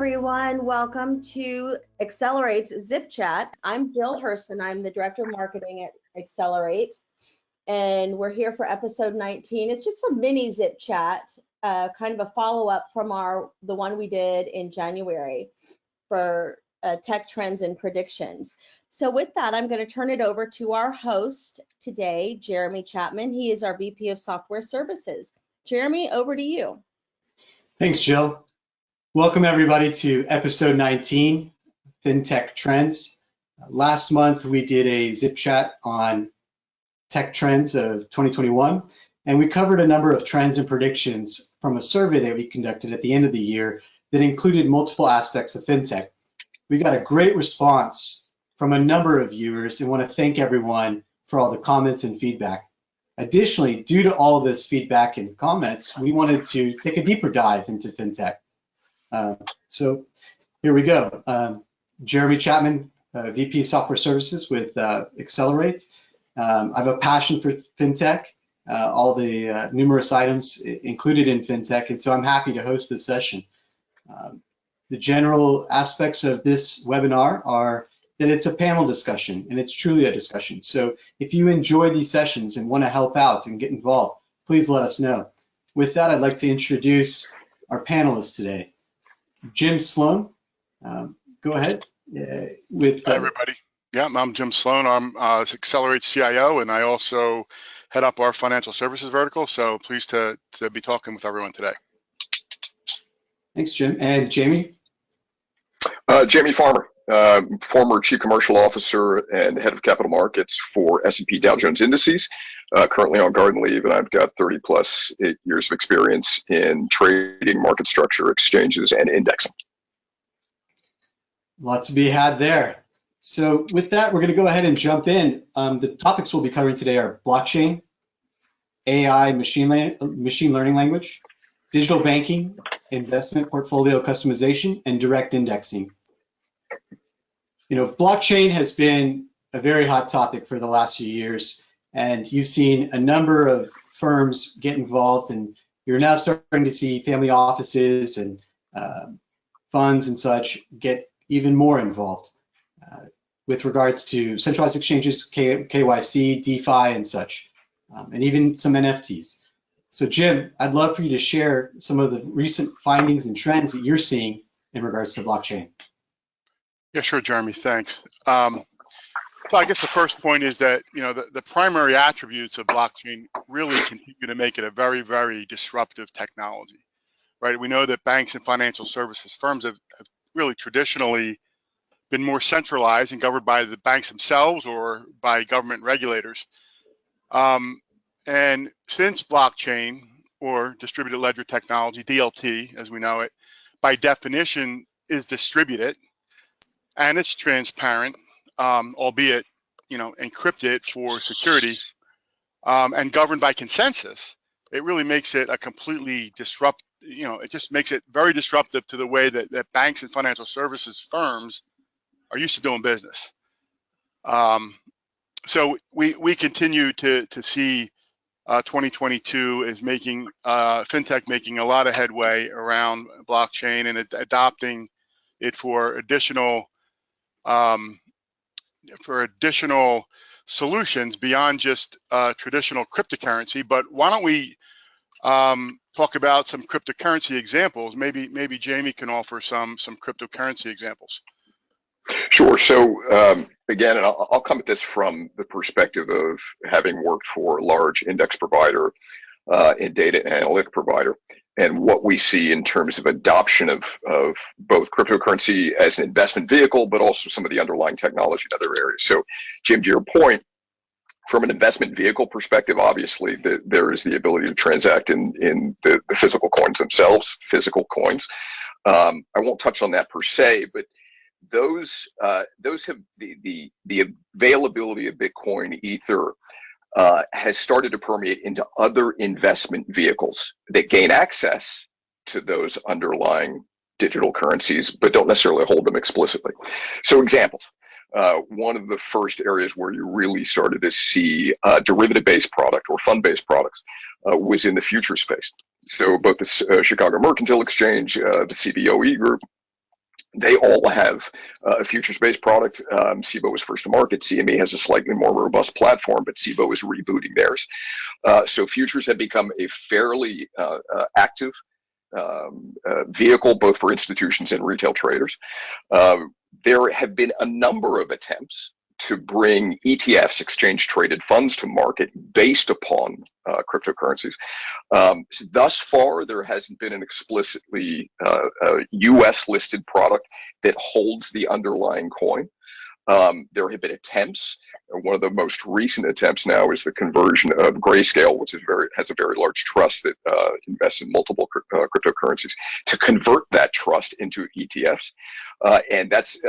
everyone. Welcome to Accelerate's Zip Chat. I'm Jill Hurston. I'm the Director of Marketing at Accelerate, and we're here for episode 19. It's just a mini Zip Chat, kind of a follow-up from the one we did in January for tech trends and predictions. So with that, I'm going to turn it over to our host today, Jeremy Chapman. He is our VP of Software Services. Jeremy, over to you. Thanks, Jill. Welcome everybody to episode 19, Fintech Trends. Last month we did a Zip Chat on tech trends of 2021, and we covered a number of trends and predictions from a survey that we conducted at the end of the year that included multiple aspects of fintech. We got a great response from a number of viewers and want to thank everyone for all the comments and feedback. Additionally, due to all this feedback and comments, we wanted to take a deeper dive into fintech. So here we go. Jeremy Chapman, VP Software Services with Accelerate. I have a passion for fintech, all the numerous items included in fintech, and so I'm happy to host this session. The general aspects of this webinar are that it's a panel discussion, and it's truly a discussion. So if you enjoy these sessions and want to help out and get involved, please let us know. With that, I'd like to introduce our panelists today. Jim Sloan, go ahead. Hi, everybody. Yeah, I'm Jim Sloan. I'm Accelerate CIO, and I also head up our financial services vertical. So pleased to be talking with everyone today. Thanks, Jim. And Jamie? Jamie Farmer, former Chief Commercial Officer and Head of Capital Markets for S&P Dow Jones Indices, currently on garden leave, and I've got 30+ years of experience in trading, market structure, exchanges, and indexing. Lots to be had there. So with that, we're going to go ahead and jump in. The topics we'll be covering today are blockchain, AI, machine learning language, digital banking, investment portfolio customization, and direct indexing. You know, blockchain has been a very hot topic for the last few years, and you've seen a number of firms get involved, and you're now starting to see family offices and funds and such get even more involved with regards to centralized exchanges, KYC, DeFi, and such, and even some NFTs. So Jim, I'd love for you to share some of the recent findings and trends that you're seeing in regards to blockchain. Yeah, sure, Jeremy, thanks. So I guess the first point is that, you know, the primary attributes of blockchain really continue to make it a very, very disruptive technology, right? We know that banks and financial services firms have really traditionally been more centralized and governed by the banks themselves or by government regulators. And since blockchain, or distributed ledger technology, DLT, as we know it, by definition is distributed, and it's transparent, albeit, you know, encrypted for security, and governed by consensus, it really makes it a completely it just makes it very disruptive to the way that banks and financial services firms are used to doing business. So we continue to see 2022 is making fintech making a lot of headway around blockchain and adopting it for additional solutions beyond just traditional cryptocurrency. But why don't we talk about some cryptocurrency examples? Maybe Jamie can offer some cryptocurrency examples. Sure. So again, and I'll come at this from the perspective of having worked for a large index provider and data analytic provider, and what we see in terms of adoption of both cryptocurrency as an investment vehicle, but also some of the underlying technology in other areas. So, Jim, to your point, from an investment vehicle perspective, obviously there is the ability to transact in the physical coins themselves, physical coins. I won't touch on that per se, but those have the availability of Bitcoin, Ether, has started to permeate into other investment vehicles that gain access to those underlying digital currencies, but don't necessarily hold them explicitly. So examples, one of the first areas where you really started to see derivative-based product or fund-based products was in the future space. So both the Chicago Mercantile Exchange, the CBOE Group, They all have a futures-based product. Cboe was first to market. CME has a slightly more robust platform, but Cboe is rebooting theirs. So futures have become a fairly active vehicle, both for institutions and retail traders. There have been a number of attempts to bring ETFs, exchange traded funds, to market based upon cryptocurrencies. Thus far, there hasn't been an explicitly US listed product that holds the underlying coin. There have been attempts. One of the most recent attempts now is the conversion of Grayscale, which has a very large trust that invests in multiple cryptocurrencies, to convert that trust into ETFs. And that's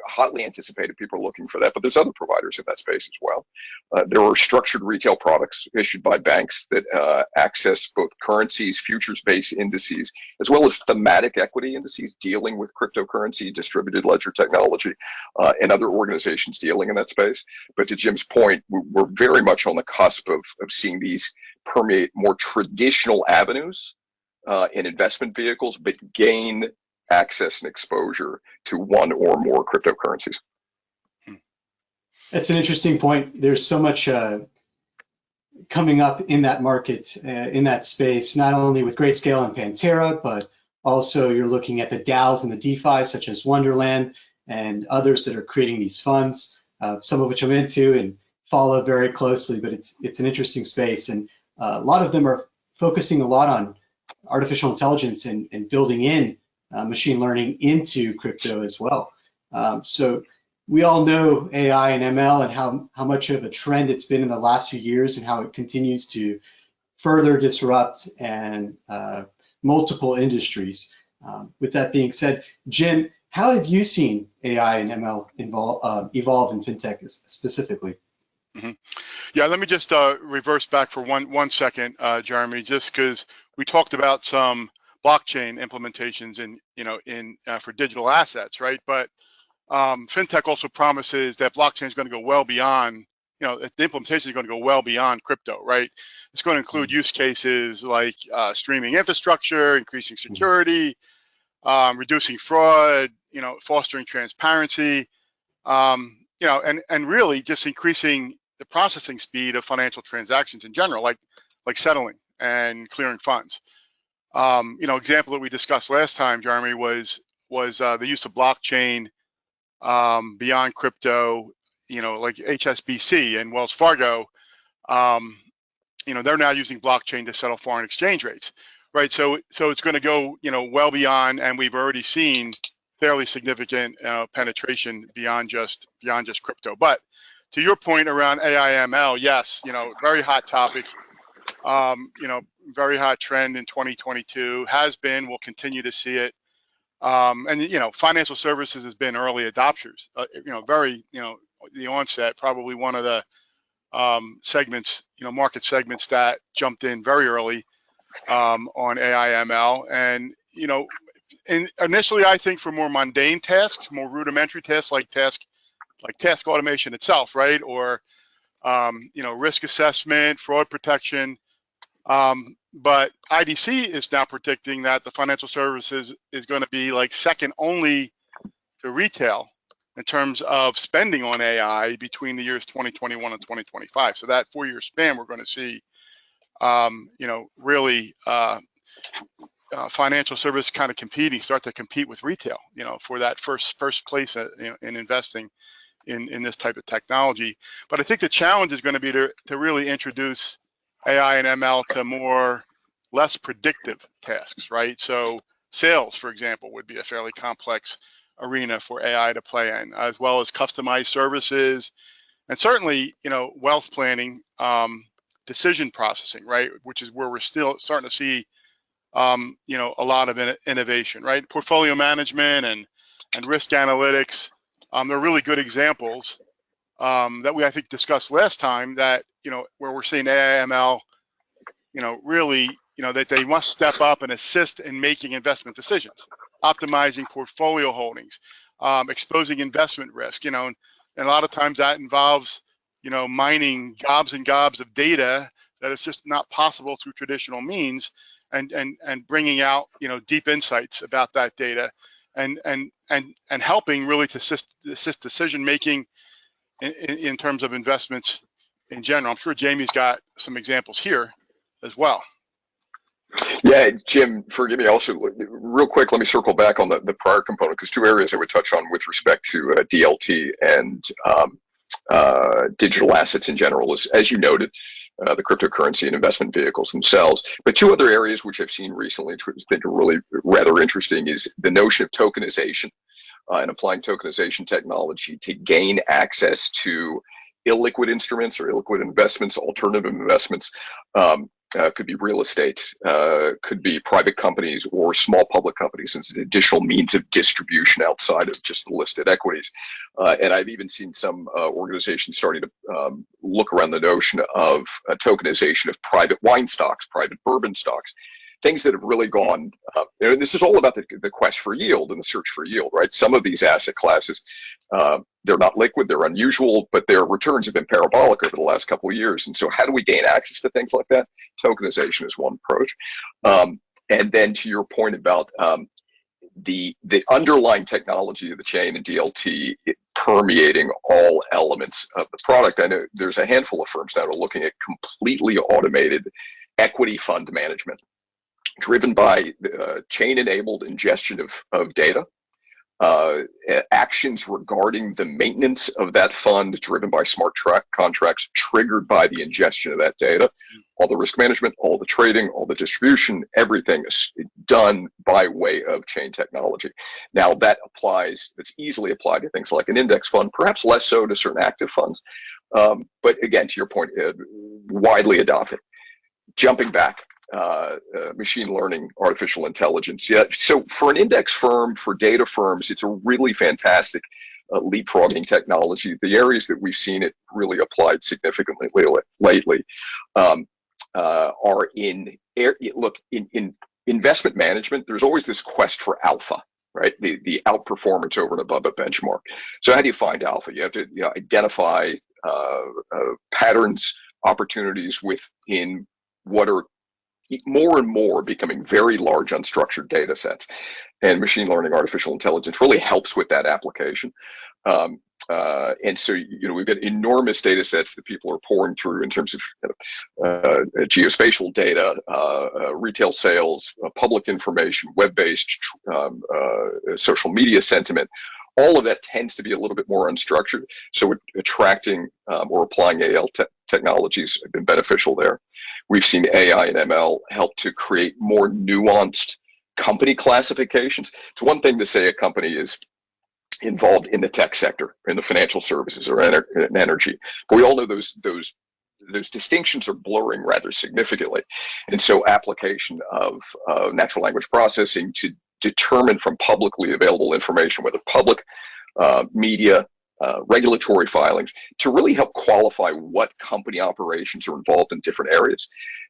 hotly anticipated. People are looking for that, but there's other providers in that space as well. There are structured retail products issued by banks that access both currencies, futures-based indices, as well as thematic equity indices dealing with cryptocurrency, distributed ledger technology, and other organizations dealing in that space. But to Jim's point, we're very much on the cusp of seeing these permeate more traditional avenues in investment vehicles, but gain access and exposure to one or more cryptocurrencies. That's an interesting point. There's so much coming up in that market, in that space, not only with Grayscale and Pantera, but also you're looking at the DAOs and the DeFi, such as Wonderland and others that are creating these funds, some of which I'm into and follow very closely, but it's an interesting space. And a lot of them are focusing a lot on artificial intelligence and building in machine learning into crypto as well. So we all know AI and ML and how much of a trend it's been in the last few years and how it continues to further disrupt and multiple industries. With that being said, Jim, how have you seen AI and ML evolve in fintech specifically? Mm-hmm. Yeah, let me just reverse back for one second, Jeremy, just because we talked about some blockchain implementations for digital assets, right? But fintech also promises that blockchain is going to go well beyond, the implementation is going to go well beyond crypto, right? It's going to include use cases like streaming infrastructure, increasing security, reducing fraud, fostering transparency, and really just increasing the processing speed of financial transactions in general, like settling and clearing funds. Example that we discussed last time, Jeremy, was the use of blockchain beyond crypto, like HSBC and Wells Fargo. They're now using blockchain to settle foreign exchange rates, right? So it's going to go, well beyond, and we've already seen fairly significant penetration beyond just crypto. But to your point around AI ML, yes, very hot topic, very hot trend in 2022, has been, we'll continue to see it. And financial services has been early adopters, the onset, probably one of the segments, market segments that jumped in very early on AI ML. And, initially, I think for more mundane tasks, more rudimentary tasks like task automation itself, right? Or, risk assessment, fraud protection. But IDC is now predicting that the financial services is going to be like second only to retail in terms of spending on AI between the years 2021 and 2025. So that 4-year span, we're going to see, really financial service kind of start to compete with retail, for that first place in investing in this type of technology. But I think the challenge is going to be to really introduce AI and ML to less predictive tasks, right? So sales, for example, would be a fairly complex arena for AI to play in, as well as customized services, and certainly, wealth planning, decision processing, right? Which is where we're still starting to see, a lot of innovation, right? Portfolio management and risk analytics, they're really good examples that I think discussed last time that, where we're seeing AI ML, really, that they must step up and assist in making investment decisions, optimizing portfolio holdings, exposing investment risk, and a lot of times that involves, mining gobs and gobs of data that is just not possible through traditional means, and bringing out, deep insights about that data, and helping really to assist decision making in terms of investments in general. I'm sure Jamie's got some examples here as well. Yeah, Jim, forgive me also, real quick, let me circle back on the prior component, because two areas I would touch on with respect to DLT and digital assets in general is, as you noted, the cryptocurrency and investment vehicles themselves. But two other areas which I've seen recently, which I think are really rather interesting, is the notion of tokenization and applying tokenization technology to gain access to illiquid instruments or illiquid investments, alternative investments. Could be real estate, could be private companies or small public companies as an additional means of distribution outside of just the listed equities. And I've even seen some organizations starting to look around the notion of tokenization of private wine stocks, private bourbon stocks, things that have really gone, and this is all about the quest for yield and the search for yield, right? Some of these asset classes, they're not liquid, they're unusual, but their returns have been parabolic over the last couple of years. And so how do we gain access to things like that? Tokenization is one approach. And then to your point about the underlying technology of the chain and DLT permeating all elements of the product. I know there's a handful of firms now that are looking at completely automated equity fund management, driven by chain-enabled ingestion of data, actions regarding the maintenance of that fund driven by smart contracts triggered by the ingestion of that data, all the risk management, all the trading, all the distribution, everything is done by way of chain technology. Now that's easily applied to things like an index fund, perhaps less so to certain active funds. But again, to your point, widely adopted. Jumping back, machine learning, artificial intelligence. Yeah, so for an index firm, for data firms, it's a really fantastic leapfrogging technology. The areas that we've seen it really applied significantly lately are in investment management. There's always this quest for alpha, right? The outperformance over and above a benchmark. So how do you find alpha? You have to identify patterns, opportunities within what are more and more becoming very large unstructured data sets, and machine learning, artificial intelligence really helps with that application. And so, we've got enormous data sets that people are pouring through in terms of geospatial data, retail sales, public information, web-based, social media sentiment. All of that tends to be a little bit more unstructured. So attracting or applying AI technologies have been beneficial there. We've seen AI and ML help to create more nuanced company classifications. It's one thing to say a company is involved in the tech sector, in the financial services or energy, but we all know those distinctions are blurring rather significantly. And so application of natural language processing to determine from publicly available information, whether public, media, regulatory filings, to really help qualify what company operations are involved in different areas.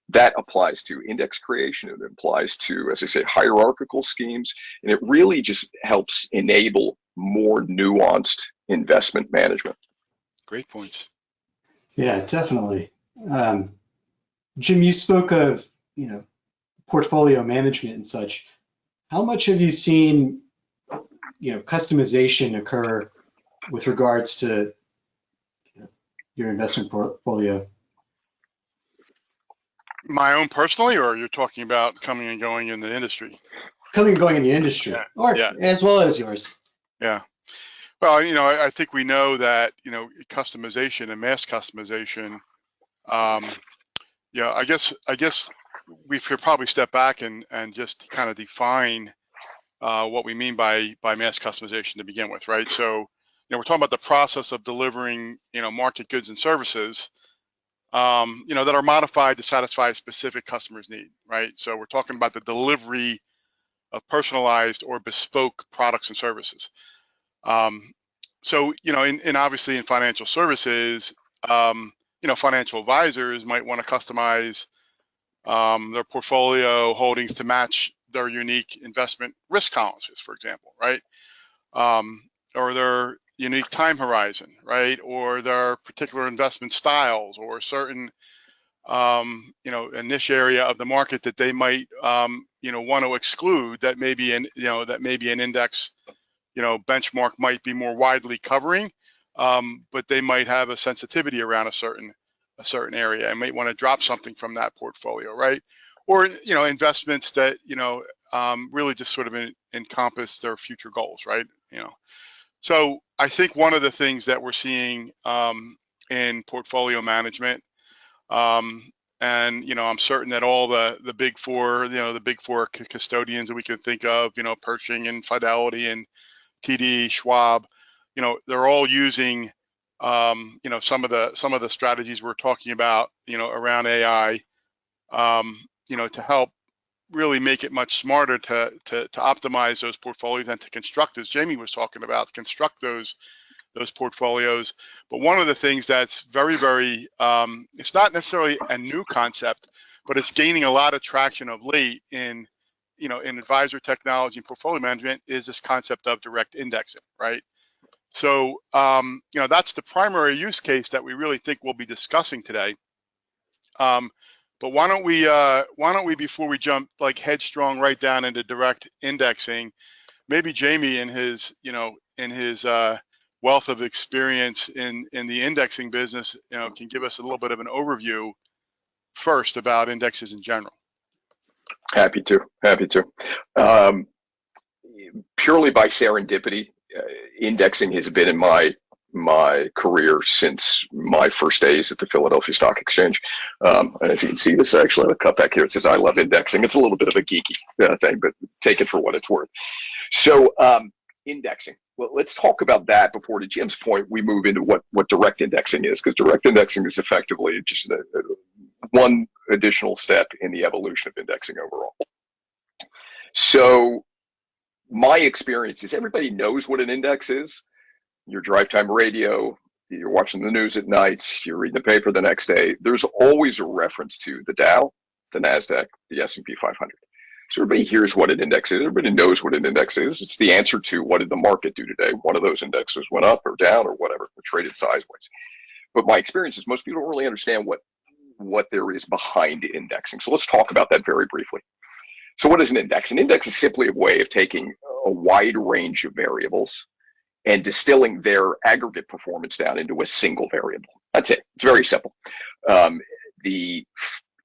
That applies to index creation, it applies to, as I say, hierarchical schemes, and it really just helps enable more nuanced investment management. Great points. Yeah, definitely. Jim, you spoke of, portfolio management and such. How much have you seen, customization occur with regards to your investment portfolio? My own personally, or you're talking about coming and going in the industry? Coming and going in the industry, as well as yours. Yeah. Well, I think we know that, customization and mass customization, I guess we should probably step back and just kind of define what we mean by mass customization to begin with, right? So, we're talking about the process of delivering, market goods and services, that are modified to satisfy a specific customer's need, right? So we're talking about the delivery of personalized or bespoke products and services. So, in obviously in financial services, financial advisors might want to customize their portfolio holdings to match their unique investment risk tolerances, for example, right? Or their unique time horizon, right? Or their particular investment styles, or certain a niche area of the market that they might, want to exclude, that maybe an index, benchmark might be more widely covering, but they might have a sensitivity around a certain area and might want to drop something from that portfolio, right? Or, investments that, really just sort of encompass their future goals, right? So I think one of the things that we're seeing in portfolio management, and I'm certain that all the big four, the big four custodians that we can think of, Pershing and Fidelity and TD, Schwab, they're all using, some of the strategies we're talking about, around AI, to help really make it much smarter to optimize those portfolios and to construct, as Jamie was talking about, construct those portfolios. But one of the things that's very, very, it's not necessarily a new concept, but it's gaining a lot of traction of late in advisor technology and portfolio management, is this concept of direct indexing, right? So, that's the primary use case that we really think we'll be discussing today. But why don't we, before we jump like headstrong right down into direct indexing, maybe Jamie in his wealth of experience in the indexing business, can give us a little bit of an overview first about indexes in general. Happy to. Purely by serendipity, indexing has been in my career since my first days at the Philadelphia Stock Exchange. And if you can see this, actually, I'll cut back here. It says, "I love indexing." It's a little bit of a geeky thing, but take it for what it's worth. So indexing. Well, let's talk about that before, to Jim's point, we move into what direct indexing is, because direct indexing is effectively just one additional step in the evolution of indexing overall. So my experience is everybody knows what an index is. Your drive time radio, you're watching the news at night, you're reading the paper the next day. There's always a reference to the Dow, the NASDAQ, the S&P 500. So everybody hears what an index is. Everybody knows what an index is. It's the answer to what did the market do today? One of those indexes went up or down or whatever, or traded sideways. But my experience is most people don't really understand what there is behind indexing. So let's talk about that very briefly. So what is an index? An index is simply a way of taking a wide range of variables and distilling their aggregate performance down into a single variable. That's it. It's very simple. The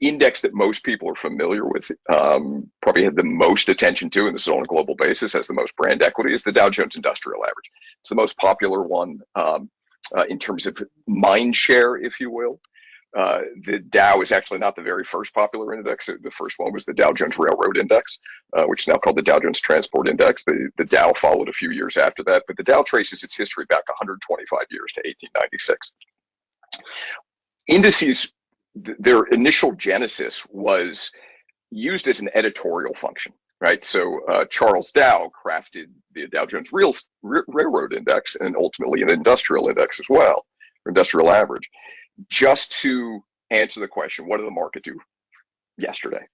index that most people are familiar with, probably have the most attention to, and this is on a global basis, has the most brand equity, is the Dow Jones Industrial Average. It's the most popular one in terms of mind share, if you will. The Dow is actually not the very first popular index. The first one was the Dow Jones Railroad Index, which is now called the Dow Jones Transport Index. The Dow followed a few years after that, but the Dow traces its history back 125 years to 1896. Indices, their initial genesis was used as an editorial function, right? So Charles Dow crafted the Dow Jones Railroad Index and ultimately an industrial index as well, or industrial average, just to answer the question, what did the market do yesterday?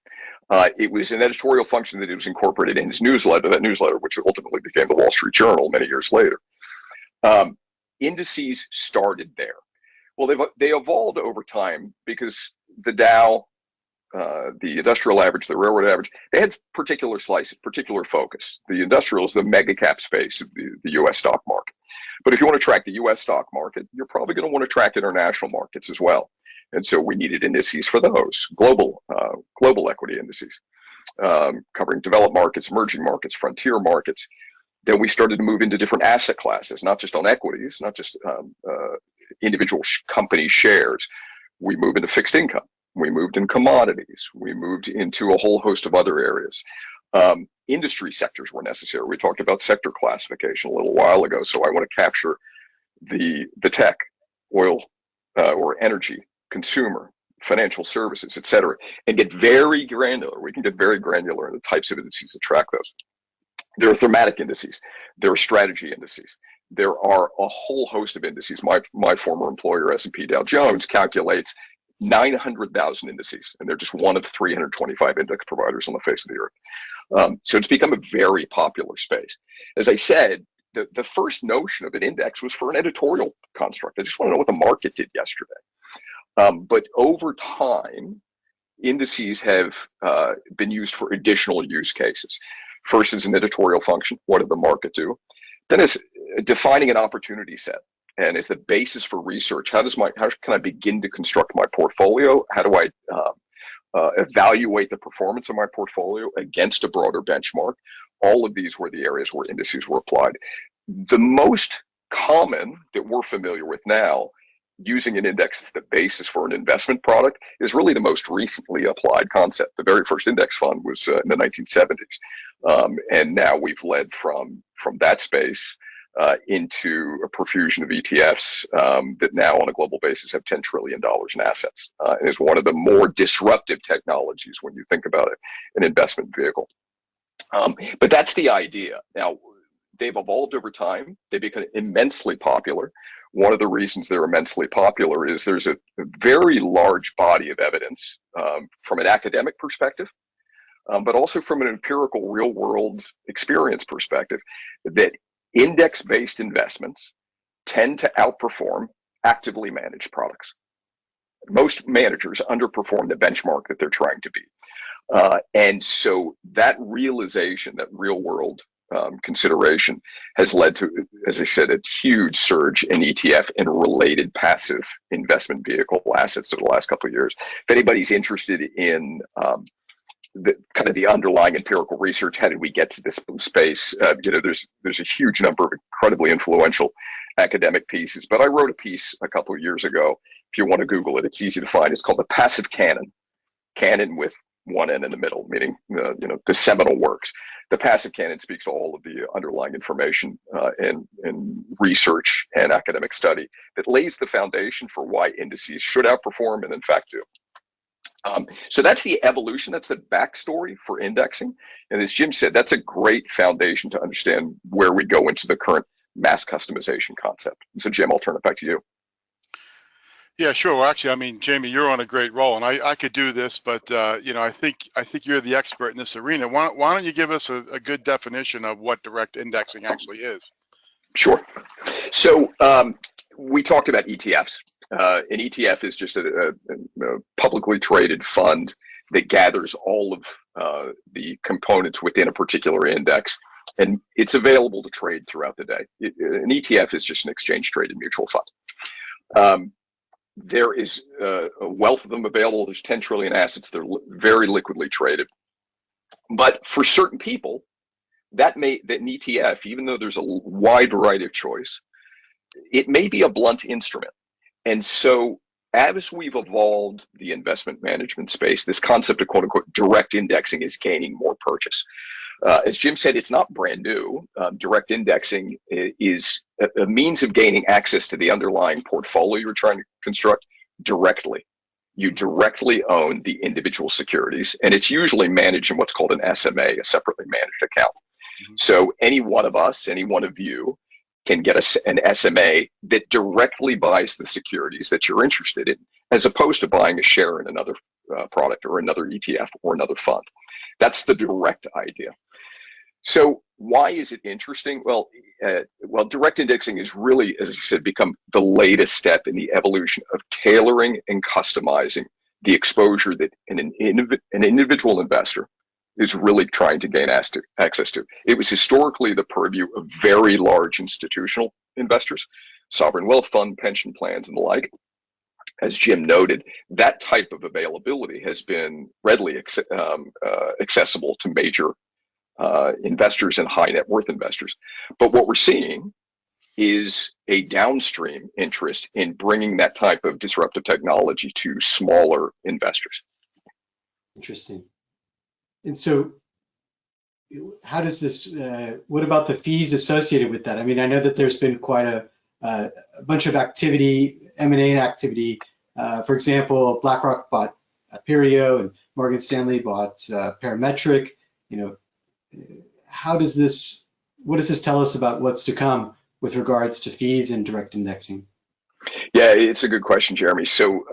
It was an editorial function that it was incorporated in his newsletter, which ultimately became the Wall Street Journal many years later. Indices started there. Well, they evolved over time because the Dow, the industrial average, the railroad average, they had particular slices, particular focus. The industrial is the mega cap space of the U.S. stock market. But if you want to track the U.S. stock market, you're probably going to want to track international markets as well. And so we needed indices for those, global equity indices, covering developed markets, emerging markets, frontier markets. Then we started to move into different asset classes, not just on equities, not just individual company shares. We moved into fixed income. We moved in commodities. We moved into a whole host of other areas. Industry sectors were necessary. We talked about sector classification a little while ago, so I want to capture the tech, oil, or energy, consumer, financial services, et cetera, and get very granular. We can get very granular in the types of indices that track those. There are thematic indices. There are strategy indices. There are a whole host of indices. My former employer, S&P Dow Jones, calculates 900,000 indices, and they're just one of 325 index providers on the face of the earth. So it's become a very popular space. As I said, the first notion of an index was for an editorial construct. I just want to know what the market did yesterday. But over time, indices have been used for additional use cases. First is an editorial function. What did the market do? Then is defining an opportunity set, and is the basis for research. How can I begin to construct my portfolio? How do I evaluate the performance of my portfolio against a broader benchmark? All of these were the areas where indices were applied. The most common that we're familiar with now, using an index as the basis for an investment product, is really the most recently applied concept. The very first index fund was in the 1970s. And now we've led from that space into a profusion of ETFs that now on a global basis have $10 trillion in assets. And is one of the more disruptive technologies when you think about it, an investment vehicle. But that's the idea. Now, they've evolved over time. They become immensely popular. One of the reasons they're immensely popular is there's a very large body of evidence from an academic perspective, but also from an empirical real-world experience perspective, that index-based investments tend to outperform actively managed products. Most managers underperform the benchmark that they're trying to beat. And so that realization, that real-world consideration has led to, as I said, a huge surge in ETF and related passive investment vehicle assets over the last couple of years. If anybody's interested in the underlying empirical research, how did we get to this space? There's a huge number of incredibly influential academic pieces. But I wrote a piece a couple of years ago. If you want to Google it, it's easy to find. It's called The Passive Canon. Canon with one N in the middle, meaning the seminal works. The Passive Canon speaks to all of the underlying information and research and academic study that lays the foundation for why indices should outperform and in fact do. So that's the evolution, that's the backstory for indexing. And as Jim said, that's a great foundation to understand where we go into the current mass customization concept. And so Jim, I'll turn it back to you. Yeah, sure. Well, actually, I mean, Jamie, you're on a great roll, and I could do this, but I think you're the expert in this arena. Why don't you give us a good definition of what direct indexing actually is? Sure. So we talked about ETFs. An ETF is just a publicly traded fund that gathers all of the components within a particular index, and it's available to trade throughout the day. An ETF is just an exchange-traded mutual fund. There is a wealth of them available. There's 10 trillion assets. They're very liquidly traded. But for certain people, that an ETF, even though there's a wide variety of choice, it may be a blunt instrument. And so as we've evolved the investment management space, this concept of quote unquote direct indexing is gaining more purchase. As Jim said, it's not brand new. Direct indexing is a means of gaining access to the underlying portfolio you're trying to construct directly. You directly own the individual securities, and it's usually managed in what's called an SMA, a separately managed account. Mm-hmm. So any one of us, any one of you can get an SMA that directly buys the securities that you're interested in, as opposed to buying a share in another product or another ETF or another fund. That's the direct idea. So why is it interesting? Well, direct indexing is really, as I said, become the latest step in the evolution of tailoring and customizing the exposure that an individual investor is really trying to gain access to. It was historically the purview of very large institutional investors, sovereign wealth fund, pension plans, and the like. As Jim noted, that type of availability has been readily accessible to major investors and high net worth investors. But what we're seeing is a downstream interest in bringing that type of disruptive technology to smaller investors. Interesting. And so how does this, what about the fees associated with that? I mean, I know that there's been quite a bunch of activity, M&A activity. For example, BlackRock bought Aperio and Morgan Stanley bought Parametric. What does this tell us about what's to come with regards to fees and direct indexing? Yeah, it's a good question, Jeremy. So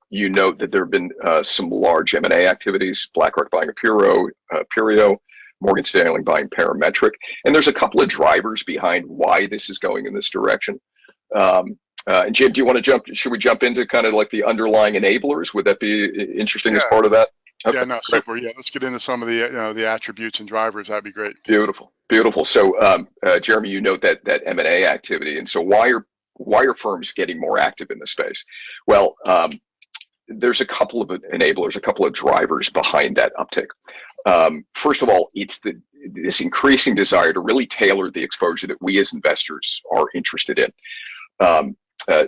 you note that there have been some large M&A activities, BlackRock buying Aperio, Morgan Stanley buying Parametric, and there's a couple of drivers behind why this is going in this direction. And Jim, do you want to should we jump into kind of like the underlying enablers? Would that be interesting as Yeah. part of that? Okay, Yeah, no, great. super. Yeah, let's get into some of the the attributes and drivers. That'd be great. Beautiful, beautiful. So, Jeremy, you note that M&A activity, and so why are firms getting more active in this space? Well, there's a couple of enablers, a couple of drivers behind that uptick. First of all, it's this increasing desire to really tailor the exposure that we as investors are interested in.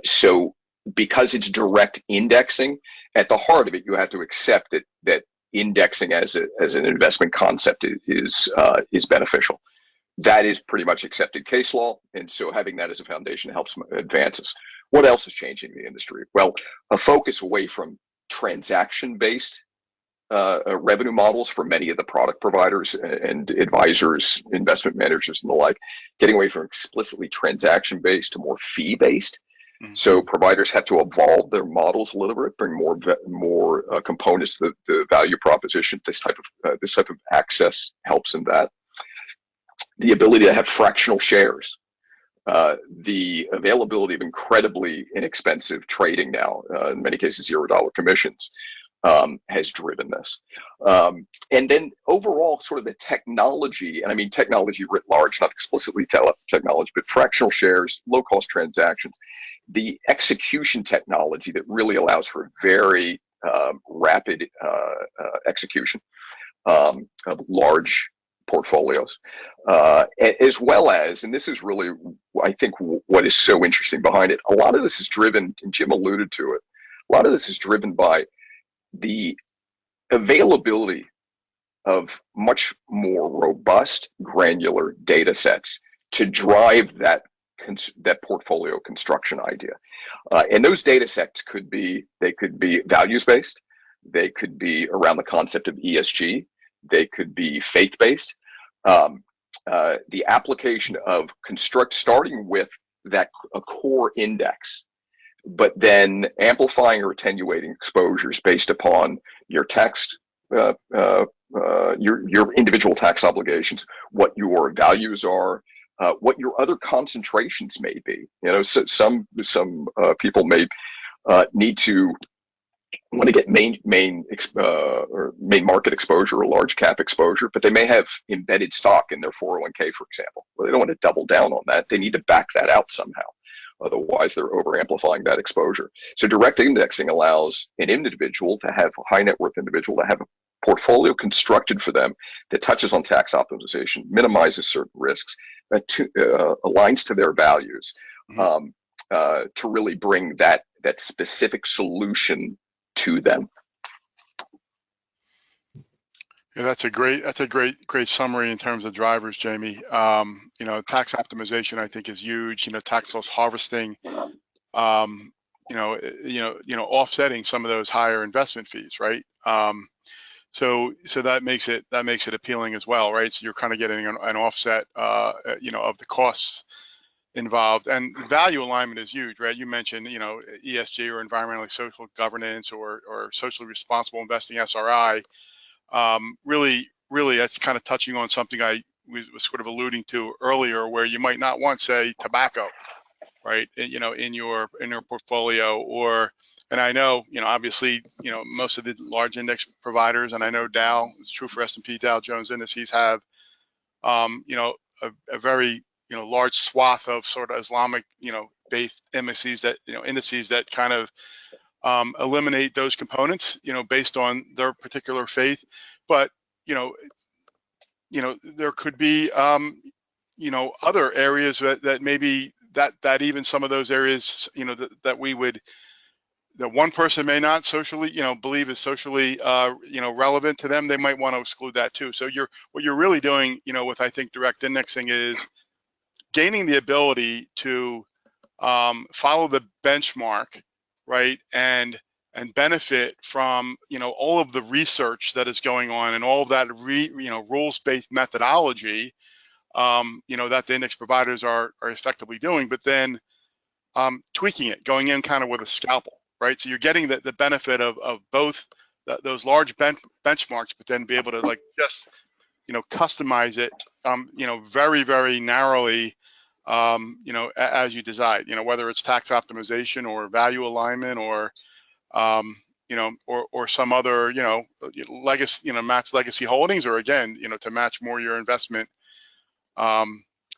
So because it's direct indexing, at the heart of it, you have to accept that indexing as an investment concept is beneficial. That is pretty much accepted case law, and so having that as a foundation helps advance us. What else is changing in the industry? Well, a focus away from transaction-based revenue models for many of the product providers and advisors, investment managers, and the like, getting away from explicitly transaction-based to more fee-based. Mhm. So providers have to evolve their models a little bit, bring more components to the value proposition. This type of access helps in that. The ability to have fractional shares, the availability of incredibly inexpensive trading now, in many cases $0 commissions, has driven this. And then overall, sort of the technology, and I mean technology writ large, not explicitly technology, but fractional shares, low-cost transactions, the execution technology that really allows for very rapid execution of large portfolios, as well as, and this is really, I think, what is so interesting behind it, a lot of this is driven, and Jim alluded to it, a lot of this is driven by the availability of much more robust, granular data sets to drive that portfolio construction idea. And those data sets could be values-based, they could be around the concept of ESG, they could be faith-based. The application of starting with a core index, but then amplifying or attenuating exposures based upon your your individual tax obligations, what your values are, what your other concentrations may be. You know, so some people may need to want to get main market exposure or large cap exposure, but they may have embedded stock in their 401k, for example. Well, they don't want to double down on that. They need to back that out somehow. Otherwise, they're over amplifying that exposure. So direct indexing allows an individual to have a high net worth individual to have a portfolio constructed for them that touches on tax optimization, minimizes certain risks, that aligns to their values, to really bring that specific solution to them. Yeah, that's a great summary in terms of drivers, Jamie. You know, tax optimization, I think, is huge. You know, tax loss harvesting. Offsetting some of those higher investment fees, right? So that makes it appealing as well, right? So you're kind of getting an offset, of the costs involved, and value alignment is huge, right? You mentioned, ESG or environmentally social governance or socially responsible investing, SRI. Really, that's kind of touching on something I was sort of alluding to earlier, where you might not want, say, tobacco, right? In your portfolio, and I know, obviously, most of the large index providers, and I know Dow, it's true for S&P Dow Jones indices, have, a very, large swath of sort of Islamic, based indices that kind of eliminate those components, based on their particular faith. But, there could be, other areas that maybe that even some of those areas, that one person may not socially, believe is socially, relevant to them. They might want to exclude that too. So what you're really doing, with, I think, direct indexing is gaining the ability to follow the benchmark, right, and benefit from, all of the research that is going on and all of that rules-based methodology, that the index providers are effectively doing, but then tweaking it, going in kind of with a scalpel, right? So you're getting the benefit of both those large benchmarks, but then be able to just customize it, very, very narrowly, as you decide, whether it's tax optimization or value alignment or, or some other, legacy, match legacy holdings, or again, to match more your investment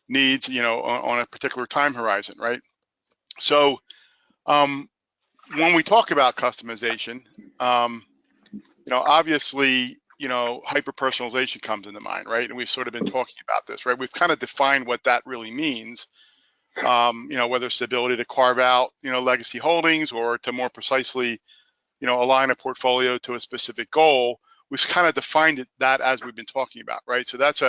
needs, on a particular time horizon, right? So when we talk about customization, obviously, hyper personalization comes into mind, right? And we've sort of been talking about this, right? We've kind of defined what that really means. Whether it's the ability to carve out, legacy holdings, or to more precisely, align a portfolio to a specific goal. We've kind of defined that as we've been talking about, right? So that's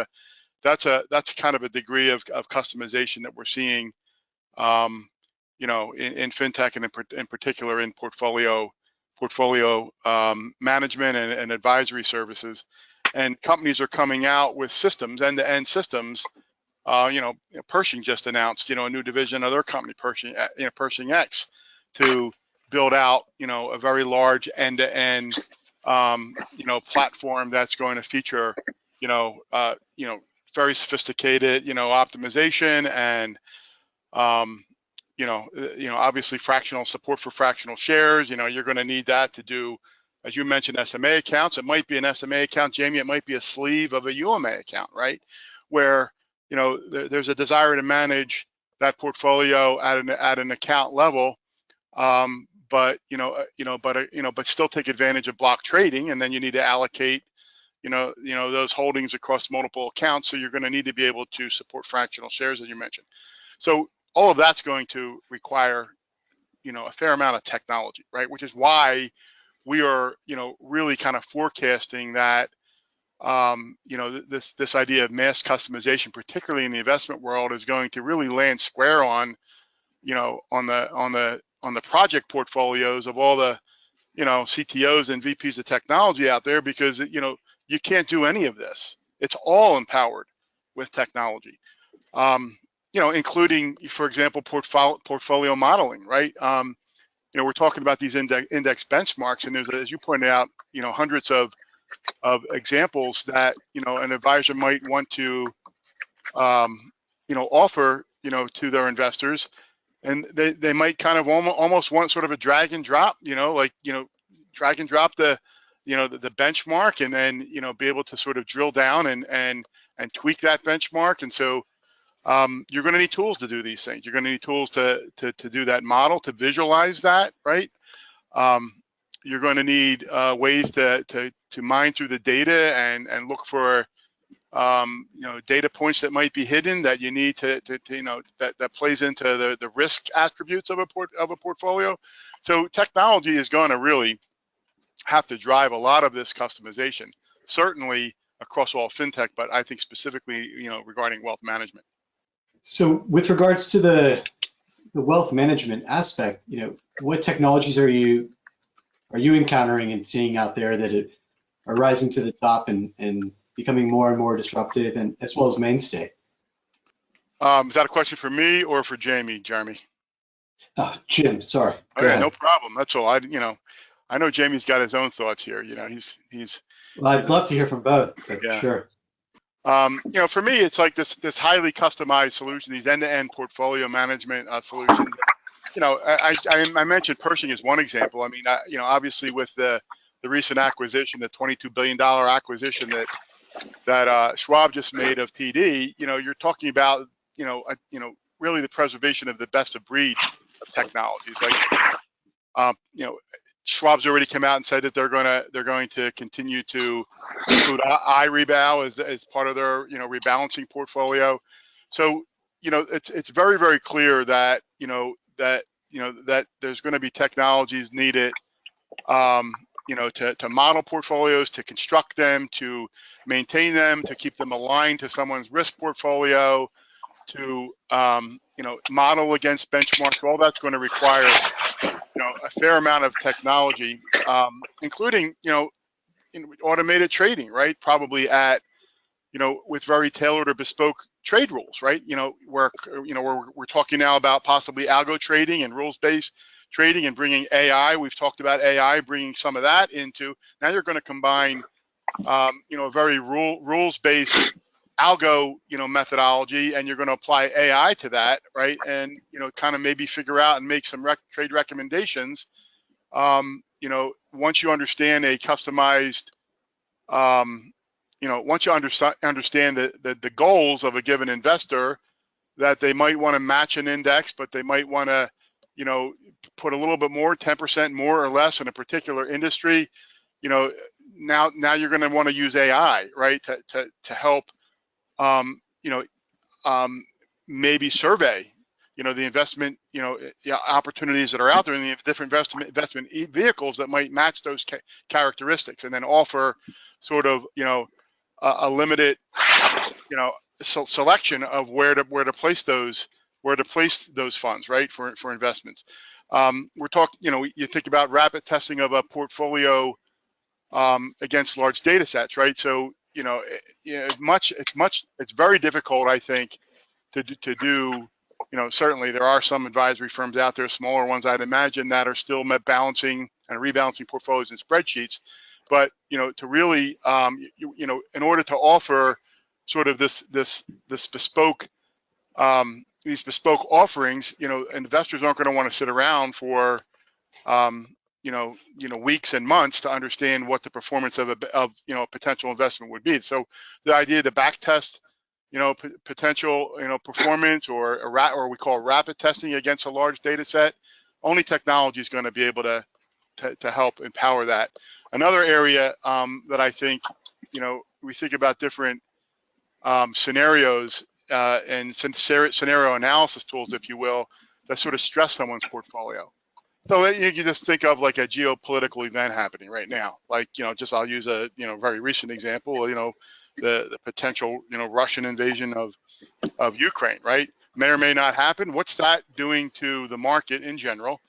kind of a degree of customization that we're seeing, in fintech, and in particular in portfolio management and advisory services. And companies are coming out with systems, end-to-end systems. Pershing just announced, a new division of their company, Pershing X, to build out, a very large end-to-end, platform that's going to feature, very sophisticated, optimization and, obviously fractional support for fractional shares. You're going to need that to do, as you mentioned, SMA accounts. It might be an SMA account, Jamie. It might be a sleeve of a UMA account, right? Where there's a desire to manage that portfolio at an account level, but still take advantage of block trading, and then you need to allocate, those holdings across multiple accounts. So you're going to need to be able to support fractional shares, as you mentioned. So all of that's going to require, a fair amount of technology, right? Which is why we are, really kind of forecasting that. This idea of mass customization, particularly in the investment world, is going to really land square on, on the project portfolios of all the, CTOs and VPs of technology out there, because, you can't do any of this. It's all empowered with technology, including, for example, portfolio modeling, right? We're talking about these index benchmarks, and there's, as you pointed out, hundreds of examples that an advisor might want to offer to their investors, and they might kind of almost want sort of a drag and drop, drag and drop the the benchmark, and then be able to sort of drill down and tweak that benchmark. And so you're going to need tools to do these things. You're going to need tools to do that model, to visualize that, right? You're going to need ways to mine through the data and look for data points that might be hidden that you need to that plays into the risk attributes of a portfolio. So technology is going to really have to drive a lot of this customization, certainly across all fintech, but I think specifically regarding wealth management. So with regards to the wealth management aspect, what technologies are you encountering and seeing out there that are rising to the top and becoming more and more disruptive, and as well as mainstay? Is that a question for me or for Jamie, Jeremy? Oh, Jim, sorry. Go Okay, ahead. no problem. That's all. I know Jamie's got his own thoughts here. He's. Well, I'd love to hear from both, but Yeah. Sure. For me, it's like this highly customized solution, these end-to-end portfolio management solutions. I mentioned Pershing as one example. I mean, obviously with the recent acquisition, the $22 billion acquisition that Schwab just made of TD, you're talking about, really the preservation of the best of breed of technologies. Like, Schwab's already come out and said that they're going to continue to include iRebow as part of their rebalancing portfolio. So it's very, very clear that that there's going to be technologies needed to model portfolios, to construct them, to maintain them, to keep them aligned to someone's risk portfolio, to model against benchmarks. All that's going to require a fair amount of technology, including automated trading, right? Probably at with very tailored or bespoke trade rules, right? Where we're talking now about possibly algo trading and rules-based trading and bringing AI. We've talked about AI, bringing some of that into. Now you're going to combine, a very rules-based algo, methodology, and you're going to apply AI to that, right? And, kind of maybe figure out and make some trade recommendations. Once you understand a customized, once you understand the goals of a given investor, that they might want to match an index, but they might want to, put a little bit more, 10% more or less in a particular industry. Now you're going to want to use AI, right, to help, maybe survey, the investment, opportunities that are out there in the different investment vehicles that might match those characteristics, and then offer sort of, a limited, selection of where to place those funds, right, for investments. We're talking, you think about rapid testing of a portfolio against large data sets, right? So, it's very difficult, I think, to do, certainly there are some advisory firms out there, smaller ones, I'd imagine, that are still balancing and rebalancing portfolios in spreadsheets. But, to really, in order to offer sort of this bespoke, these bespoke offerings, investors aren't going to want to sit around for, weeks and months to understand what the performance of a potential investment would be. So the idea to back test, potential, performance, or we call rapid testing against a large data set, only technology is going to be able to help empower that. Another area that I think, we think about different scenarios and scenario analysis tools, if you will, that sort of stress someone's portfolio. So you can just think of like a geopolitical event happening right now. Like, I'll use a, very recent example, the potential, Russian invasion of Ukraine, right? May or may not happen. What's that doing to the market in general?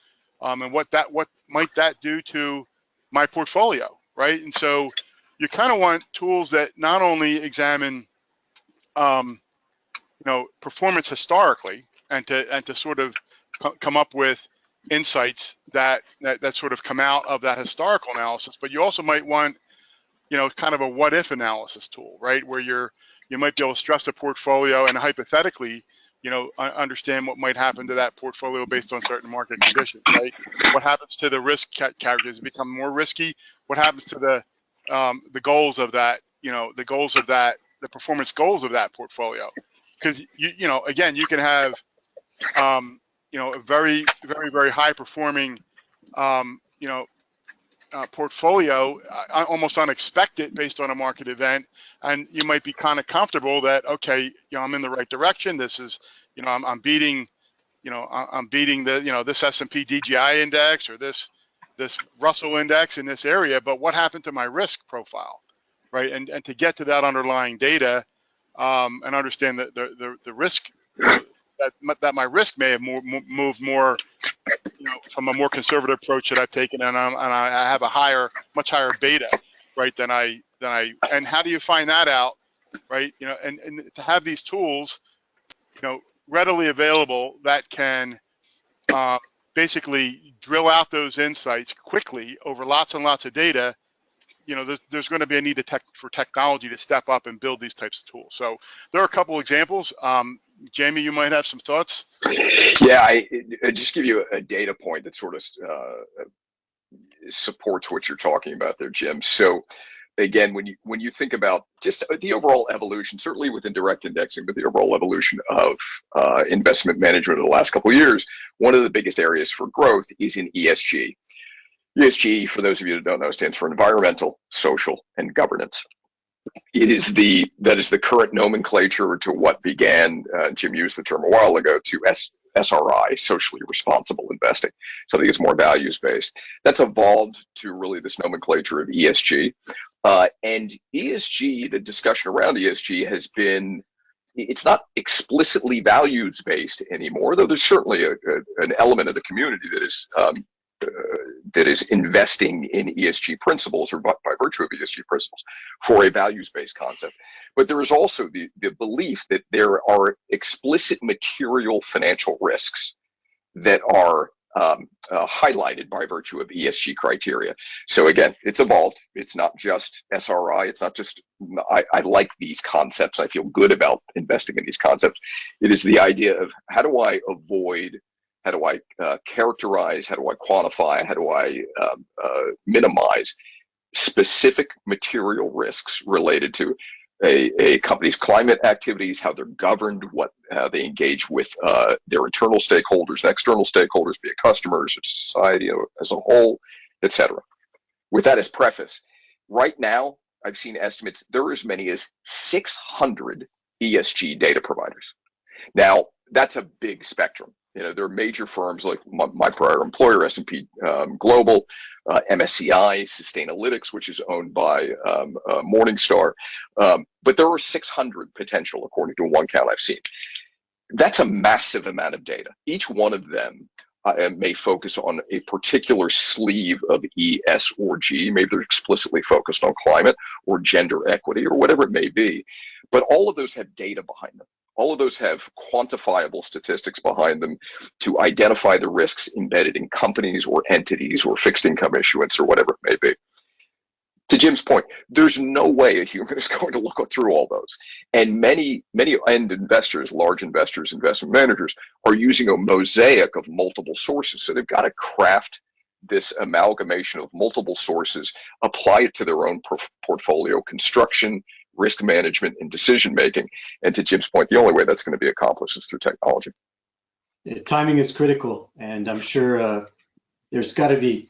And what might that do to my portfolio, right? And so you kind of want tools that not only examine, performance historically, and to sort of come up with insights that sort of come out of that historical analysis, but you also might want, kind of a what if analysis tool, right? Where you might be able to stress a portfolio and hypothetically, understand what might happen to that portfolio based on certain market conditions, right? What happens to the risk characters? Become more risky? What happens to the goals of that, the performance goals of that portfolio? Because again, you can have, a very, very, very high performing, portfolio, almost unexpected based on a market event, and you might be kind of comfortable that, okay, I'm in the right direction. This is, I'm beating, I'm beating the, this S&P DGI index or this Russell index in this area. But what happened to my risk profile, right? And to get to that underlying data, and understand the risk, that my risk may have moved more, from a more conservative approach that I've taken, and I have a much higher beta, right, than I, and how do you find that out, right? And to have these tools, readily available that can basically drill out those insights quickly over lots and lots of data. There's going to be a need for technology to step up and build these types of tools. So there are a couple examples. Jamie, you might have some thoughts. Yeah, I just give you a data point that sort of supports what you're talking about there, Jim. So again, when you think about just the overall evolution, certainly within direct indexing, but the overall evolution of investment management over the last couple of years, one of the biggest areas for growth is in ESG. ESG, for those of you that don't know, stands for environmental, social, and governance. That is the current nomenclature to what began, Jim used the term a while ago, to SRI, socially responsible investing. Something that's more values based. That's evolved to really this nomenclature of ESG. And ESG, the discussion around ESG has been, it's not explicitly values based anymore, though there's certainly an element of the community that is investing in ESG principles, or by virtue of ESG principles, for a values-based concept. But there is also the belief that there are explicit material financial risks that are highlighted by virtue of ESG criteria. So again, it's evolved. It's not just SRI. It's not just, I like these concepts. I feel good about investing in these concepts. It is the idea of how do I avoid, how do I characterize, how do I quantify, how do I minimize specific material risks related to a company's climate activities, how they're governed, what they engage with their internal stakeholders and external stakeholders, be it customers, society as a whole, etc. With that as preface, right now I've seen estimates there are as many as 600 ESG data providers. Now that's a big spectrum. You know, there are major firms like my prior employer, S&P Global, MSCI, Sustainalytics, which is owned by Morningstar. But there are 600 potential, according to one count I've seen. That's a massive amount of data. Each one of them may focus on a particular sleeve of E, S, or G. Maybe they're explicitly focused on climate or gender equity or whatever it may be. But all of those have data behind them. All of those have quantifiable statistics behind them to identify the risks embedded in companies or entities or fixed income issuance or whatever it may be. To Jim's point, there's no way a human is going to look through all those. And many end investors, large investors, investment managers are using a mosaic of multiple sources. So they've got to craft this amalgamation of multiple sources, apply it to their own portfolio construction, risk management, and decision making. And to Jim's point, the only way that's going to be accomplished is through technology. Timing is critical, and I'm sure there's got to be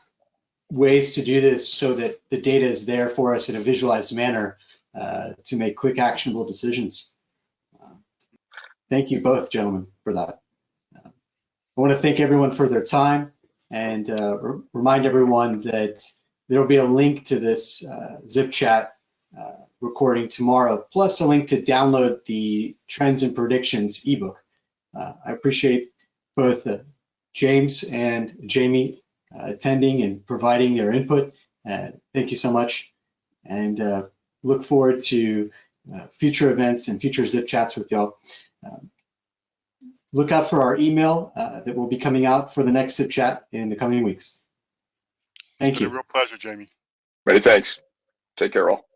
ways to do this so that the data is there for us in a visualized manner to make quick, actionable decisions. Thank you both, gentlemen, for that. I want to thank everyone for their time and remind everyone that there will be a link to this Zip Chat recording tomorrow, plus a link to download the Trends and Predictions ebook. I appreciate both James and Jamie attending and providing their input. Thank you so much, and look forward to future events and future Zip Chats with y'all. Look out for our email that will be coming out for the next Zip Chat in the coming weeks. Thank you. It's been a real pleasure, Jamie. Many thanks. Take care, all.